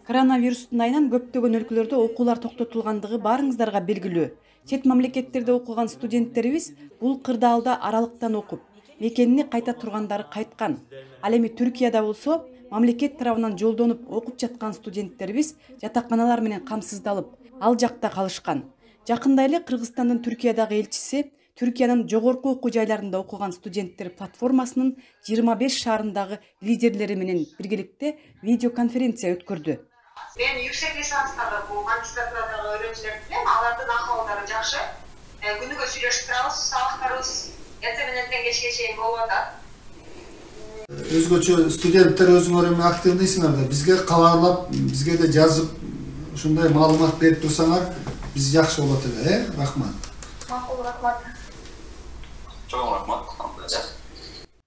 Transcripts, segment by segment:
Коронавирустун айынан көптөгөн өлкөлөрдө окуулар токтотулгандыгы баарыңыздарга белгилүү. Чет мамлекеттерде окуган студенттерибиз бул кырдаалда аралыктан окуп, мекенине кайта тургандары кайткан. Ал эми Түркияда болсо, мамлекет тарабынан жолдонуп окуп жаткан студенттерибиз жатаканалар менен камсыздалып, ал жакта калышкан. Жакында эле Кыргызстандын Түркиядагы элчиси Түркиянын жогорку окуу жайларында окуган студенттер платформасынын 25 шаарындагы лидерлери менен биргеликте видеоконференция өткөрдү. Мен yüksek lisanstada bu magistraturaдағы öğrenciler bilем, алардын ахыбалдары жакшы. Күнүгө сүйлөшүп турабыз, сабактарыбыз эртең менен кечке чейин болуп атат. Өзгөчө студенттер өзүңөр эми активныйсыңар да, бизге кабарлап, бизге да жазып, ушундай маалымат берип турсаңар, биз жакшы болот эле, рахмат. Макул, рахмат. Чоң рахмат.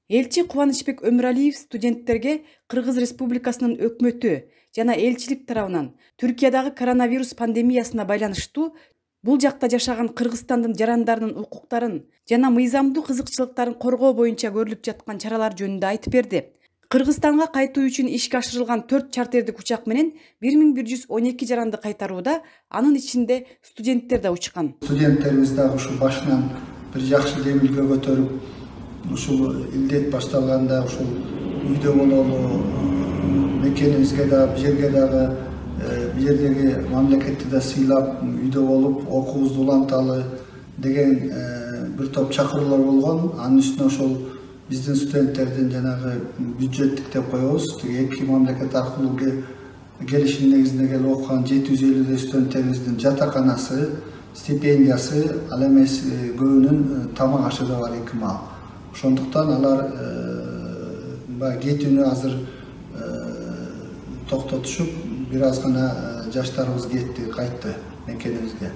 Элчи Кубанычбек Өмүралиев студенттерге Кыргыз Республикасынын өкмөтү жана элчилик тарабынан Түркиядагы коронавирус пандемиясына байланыштуу бул жакта жашаган Кыргызстандын жарандарынын укуктарын жана мыйзамдуу кызыкчылыктарын коргоо боюнча көрүлүп жаткан чаралар жөнүндө айтып берди. Кыргызстанга кайтуу үчүн ишке ашырылган 4 чартердик учак менен 1112 жаранды кайтарууда, анын ичинде студенттер да учкан. Студенттерибиз дагы ушул башынан бир жакшы демилге көтөрүп, ушул илдет башталганда ушул үйдө бололу, мекенибизге да, бул жерге дагы, бул жердеги мамлекетти да сыйлап, үйдө болуп, окуубузду уланталы деген бир топ чакыруулар болгон. Анын үстүнө ошол биздин студенттердин жанагы бюджеттик деп коебуз, эки мамлекет аркылуу келишим негизинде келип окуган 750 студенттерибиздин жатаканасы, стипендиясы, ал эмес көбүнүн тамак ашы да бар 2 маал. Ошондуктан алар кетүүнү азыр токтотушуп, бир аз гана жаштарыбыз кетти, кайтты мекенибизге.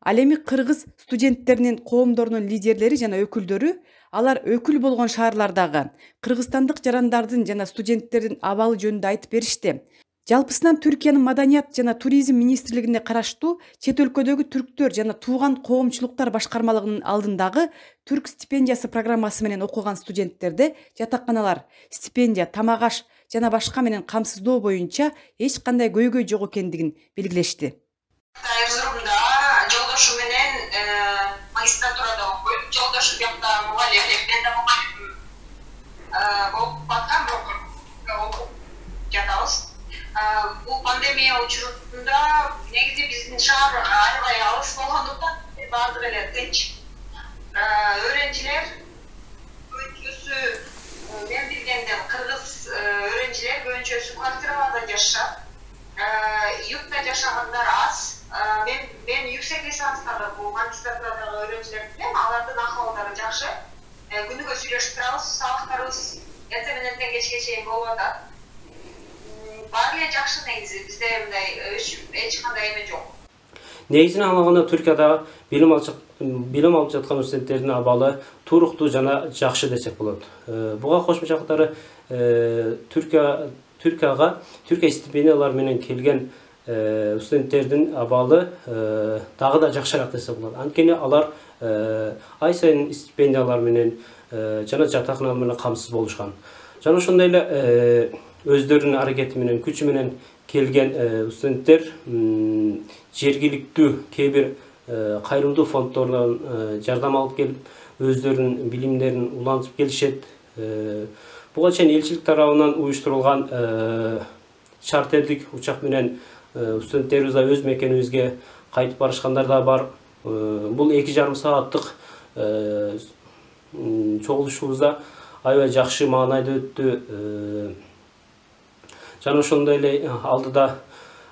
Ал эми кыргыз студенттеринин коомдорунун лидерлери жана өкүлдөрү алар өкүл болгон шаарлардагы кыргызстандык жарандардын жана студенттердин абалы жөнүндө айтып беришти. Жалпысынан Түркиянын маданият жана туризм министрлигине караштуу чет өлкөдөгү түрктөр жана тууган коомчулуктар башкармалыгынын алдындагы түрк стипендиясы программасы менен окуган студенттерде жатаканалар, стипендия, тамак аш жана башка менен камсыздоо боюнча эч кандай көйгөй жок экендигин белгилешти. Эрзурумда жолдошум менен магистратурада окуйт. Жолдошум жакта мугалим, мен да мугалим болуп аткам, окуп жатабыз. Бул пандемия учурунда негизи биздин шаар аябай алыс болгондуктан баардыгы эле тынч. Öğrenciler көбүнчөсү мен билгенден кыргыз öğrenciler көбүнчөсү квартираларда жашашат. Yurtta жашагандар аз. Men yüksek lisanstada bu magistraturaдағы öğrenciler билем, алардын ахыбалдары жакшы. Күнүгө сүйлөшүп турабыз, сабактарыбыз эртең менен кечке чейин болуп атат. Баары эле жакшы негизи, бизде мындай эч кандай эме жок. Негизинен алганда Түркияда билим алып жаткан студенттердин абалы туруктуу жана жакшы десек болот. Буга кошумча катары Түркия стипендиялар менен келген студенттердин абалы дагы да жакшыраак десек болот. Анткени алар ай сайын стипендиялар менен жана жатакана менен камсыз болушкан. Жана ошондой эле өздөрүнүн аракети менен, күчү менен келген студенттер жергиликтүү кээ бир кайрымдуу фонддордон жардам алып келип, өздөрүнүн билимдерин улантып келишет. Буга чейин элчилик тарабынан уюштурулган чартердик учак менен студенттерибиз да өз мекенибизге кайтып барышкандар да бар. Бул 2,5 сааттык чогулушубузда аябай жакшы маанайда өттү. Жана ошондой эле алдыда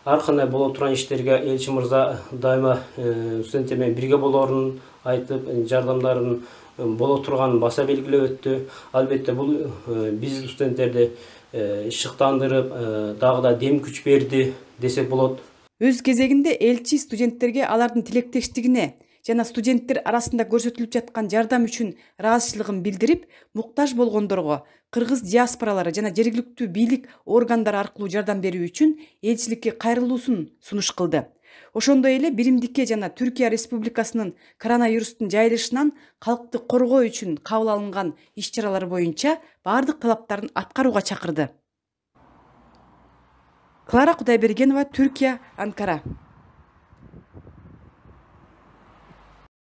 ар кандай боло турган иштерге элчи мырза дайыма студенттер менен бирге болоорун айтып, жардамдарын боло турганын баса белгилеп өттү. Албетте бул биз студенттерди шыктандырып, дагы да дем күч берди десек болот. Өз кезегинде элчи студенттерге алардын тилектештигине жана студенттер арасында көрсөтүлүп жаткан жардам үчүн ыраазычылыгын билдирип, муктаж болгондорго кыргыз диаспоралары жана жергиликтүү бийлик органдары аркылуу жардам берүү үчүн элчиликке кайрылуусун сунуш кылды. Ошондой эле биримдикке жана Түркия Республикасынын коронавирустун жайылышынан калкты коргоо үчүн кабыл алынган иш-чаралар боюнча бардык талаптарын аткарууга чакырды. Клара Кудайбергенова, Түркия, Анкара.